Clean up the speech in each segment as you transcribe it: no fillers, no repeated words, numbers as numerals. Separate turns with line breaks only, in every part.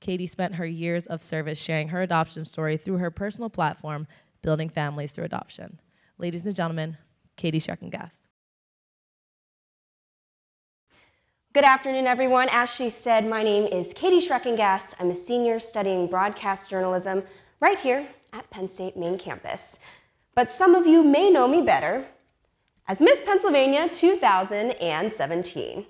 Katie spent her years of service sharing her adoption story through her personal platform, Building Families Through Adoption. Ladies and gentlemen, Katie Schreckengast.
Good afternoon, everyone. As she said, my name is Katie Schreckengast. I'm a senior studying broadcast journalism right here at Penn State main campus. But some of you may know me better as Miss Pennsylvania 2017.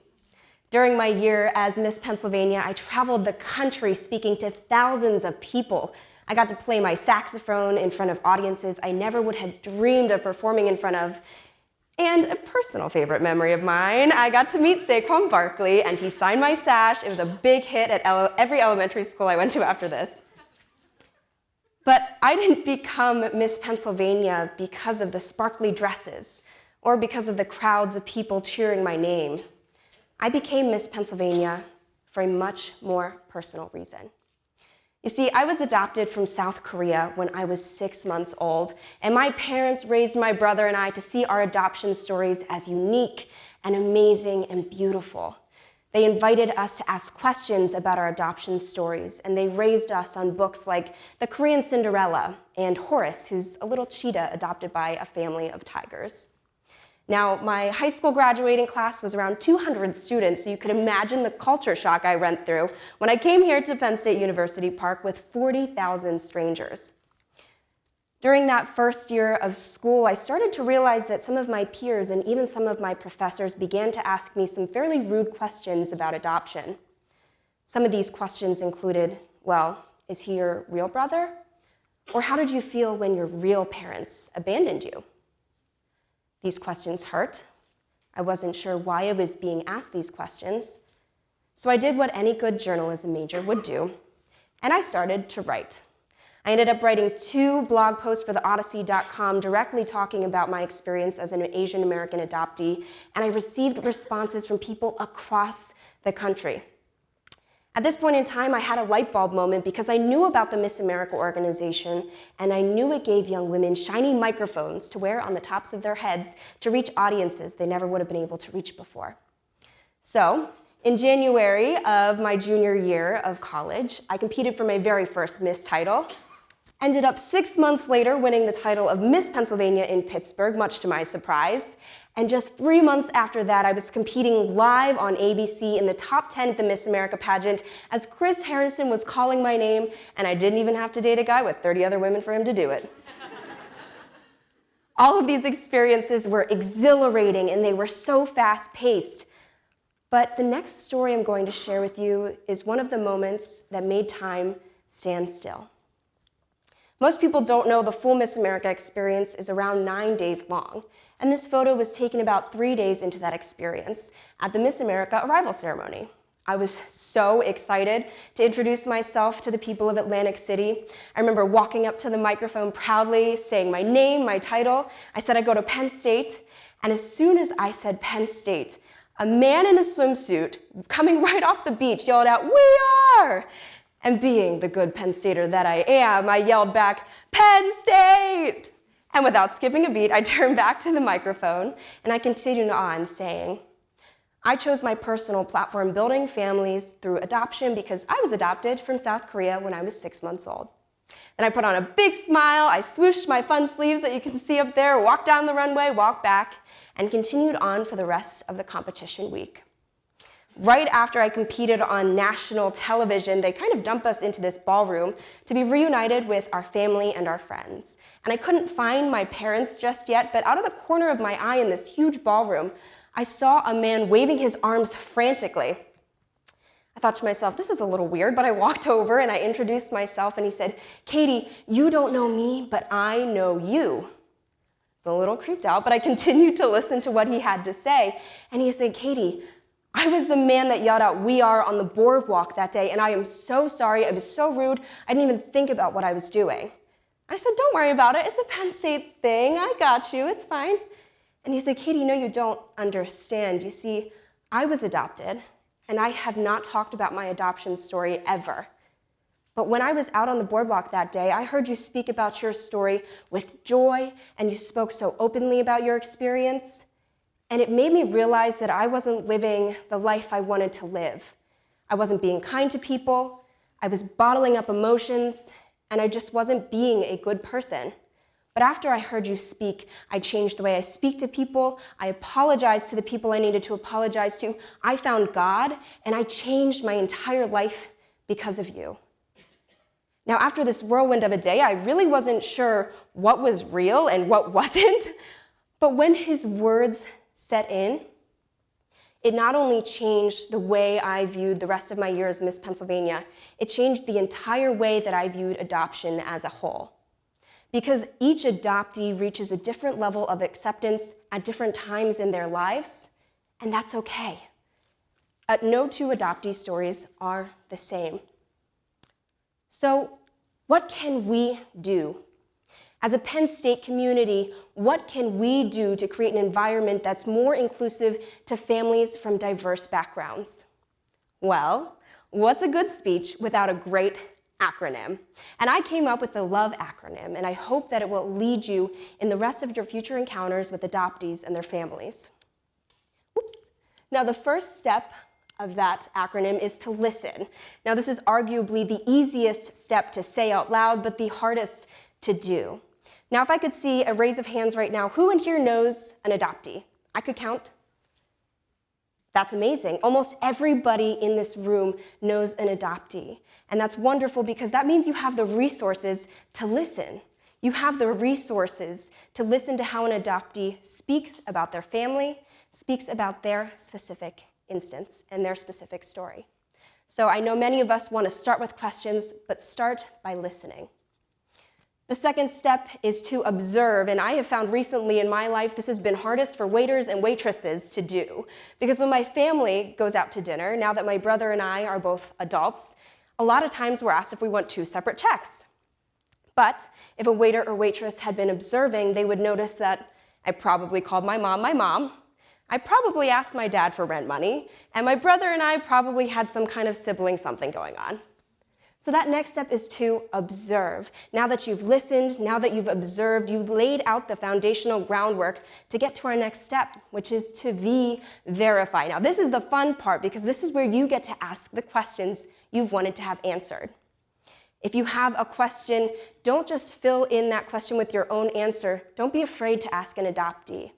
During my year as Miss Pennsylvania, I traveled the country speaking to thousands of people. I got to play my saxophone in front of audiences I never would have dreamed of performing in front of. And a personal favorite memory of mine, I got to meet Saquon Barkley, and he signed my sash. It was a big hit at every elementary school I went to after this. But I didn't become Miss Pennsylvania because of the sparkly dresses or because of the crowds of people cheering my name. I became Miss Pennsylvania for a much more personal reason. You see, I was adopted from South Korea when I was 6 months old, and my parents raised my brother and I to see our adoption stories as unique and amazing and beautiful. They invited us to ask questions about our adoption stories, and they raised us on books like The Korean Cinderella and Horace, who's a little cheetah adopted by a family of tigers. Now, my high school graduating class was around 200 students, so you could imagine the culture shock I went through when I came here to Penn State University Park with 40,000 strangers. During that first year of school, I started to realize that some of my peers and even some of my professors began to ask me some fairly rude questions about adoption. Some of these questions included, well, is he your real brother? Or how did you feel when your real parents abandoned you? These questions hurt. I wasn't sure why I was being asked these questions. So I did what any good journalism major would do, and I started to write. I ended up writing 2 blog posts for theodyssey.com directly talking about my experience as an Asian American adoptee, and I received responses from people across the country. At this point in time, I had a light bulb moment because I knew about the Miss America organization, and I knew it gave young women shiny microphones to wear on the tops of their heads to reach audiences they never would have been able to reach before. So, in January of my junior year of college, I competed for my very first Miss title. Ended up 6 months later winning the title of Miss Pennsylvania in Pittsburgh, much to my surprise. And just 3 months after that, I was competing live on ABC in the top 10 at the Miss America pageant as Chris Harrison was calling my name, and I didn't even have to date a guy with 30 other women for him to do it. All of these experiences were exhilarating, and they were so fast-paced. But the next story I'm going to share with you is one of the moments that made time stand still. Most people don't know the full Miss America experience is around 9 days long, and this photo was taken about 3 days into that experience at the Miss America arrival ceremony. I was so excited to introduce myself to the people of Atlantic City. I remember walking up to the microphone proudly, saying my name, my title. I said I go to Penn State, and as soon as I said Penn State, a man in a swimsuit coming right off the beach yelled out, "We are!" And being the good Penn Stater that I am, I yelled back, "Penn State!" And without skipping a beat, I turned back to the microphone and I continued on saying, I chose my personal platform, Building Families Through Adoption, because I was adopted from South Korea when I was 6 months old. Then I put on a big smile, I swooshed my fun sleeves that you can see up there, walked down the runway, walked back, and continued on for the rest of the competition week. Right after I competed on national television, they kind of dumped us into this ballroom to be reunited with our family and our friends. And I couldn't find my parents just yet, but out of the corner of my eye in this huge ballroom, I saw a man waving his arms frantically. I thought to myself, this is a little weird, but I walked over and I introduced myself and he said, "Katie, you don't know me, but I know you." I was a little creeped out, but I continued to listen to what he had to say. And he said, "Katie, I was the man that yelled out, 'We are' on the boardwalk that day, and I am so sorry. I was so rude. I didn't even think about what I was doing." I said, "Don't worry about it. It's a Penn State thing. I got you. It's fine." And he said, "Katie, no, you don't understand. You see, I was adopted, and I have not talked about my adoption story ever. But when I was out on the boardwalk that day, I heard you speak about your story with joy, and you spoke so openly about your experience. And it made me realize that I wasn't living the life I wanted to live. I wasn't being kind to people. I was bottling up emotions, and I just wasn't being a good person. But after I heard you speak, I changed the way I speak to people. I apologized to the people I needed to apologize to. I found God, and I changed my entire life because of you. Now, after this whirlwind of a day, I really wasn't sure what was real and what wasn't. But when his words set in, it not only changed the way I viewed the rest of my year as Miss Pennsylvania, it changed the entire way that I viewed adoption as a whole. Because each adoptee reaches a different level of acceptance at different times in their lives, and that's okay. No two adoptee stories are the same. So, what can we do? As a Penn State community, what can we do to create an environment that's more inclusive to families from diverse backgrounds? Well, what's a good speech without a great acronym? And I came up with the LOVE acronym, and I hope that it will lead you in the rest of your future encounters with adoptees and their families. Oops. Now, the first step of that acronym is to listen. Now, this is arguably the easiest step to say out loud, but the hardest to do. Now, if I could see a raise of hands right now, who in here knows an adoptee? I could count. That's amazing. Almost everybody in this room knows an adoptee. And that's wonderful because that means you have the resources to listen. You have the resources to listen to how an adoptee speaks about their family, speaks about their specific instance and their specific story. So I know many of us want to start with questions, but start by listening. The second step is to observe, and I have found recently in my life this has been hardest for waiters and waitresses to do, because when my family goes out to dinner, now that my brother and I are both adults, a lot of times we're asked if we want 2 separate checks. But if a waiter or waitress had been observing, they would notice that I probably called my mom, I probably asked my dad for rent money, and my brother and I probably had some kind of sibling something going on. So that next step is to observe. Now that you've listened, now that you've observed, you've laid out the foundational groundwork to get to our next step, which is to verify. Now this is the fun part because this is where you get to ask the questions you've wanted to have answered. If you have a question, don't just fill in that question with your own answer. Don't be afraid to ask an adoptee.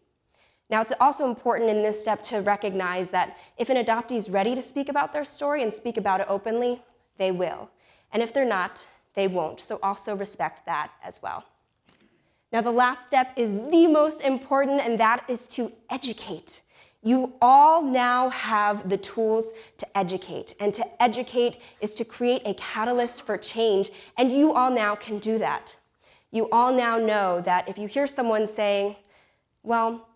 Now, it's also important in this step to recognize that if an adoptee is ready to speak about their story and speak about it openly, they will. And if they're not, they won't. So also respect that as well. Now, the last step is the most important, and that is to educate. You all now have the tools to educate, and to educate is to create a catalyst for change, and you all now can do that. You all now know that if you hear someone saying, well,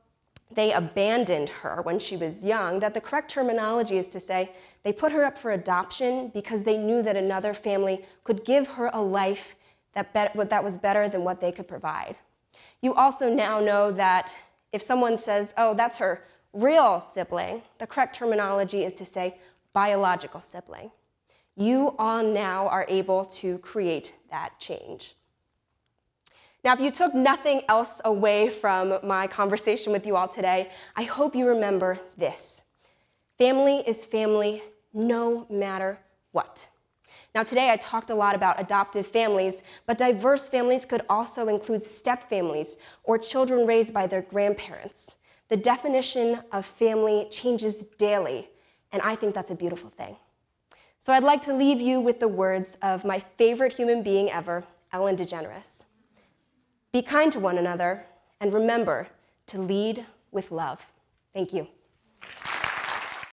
they abandoned her when she was young, that the correct terminology is to say they put her up for adoption because they knew that another family could give her a life that was better than what they could provide. You also now know that if someone says, oh, that's her real sibling, the correct terminology is to say biological sibling. You all now are able to create that change. Now, if you took nothing else away from my conversation with you all today, I hope you remember this. Family is family no matter what. Now, today I talked a lot about adoptive families, but diverse families could also include step families or children raised by their grandparents. The definition of family changes daily, and I think that's a beautiful thing. So I'd like to leave you with the words of my favorite human being ever, Ellen DeGeneres. Be kind to one another, and remember to lead with love. Thank you.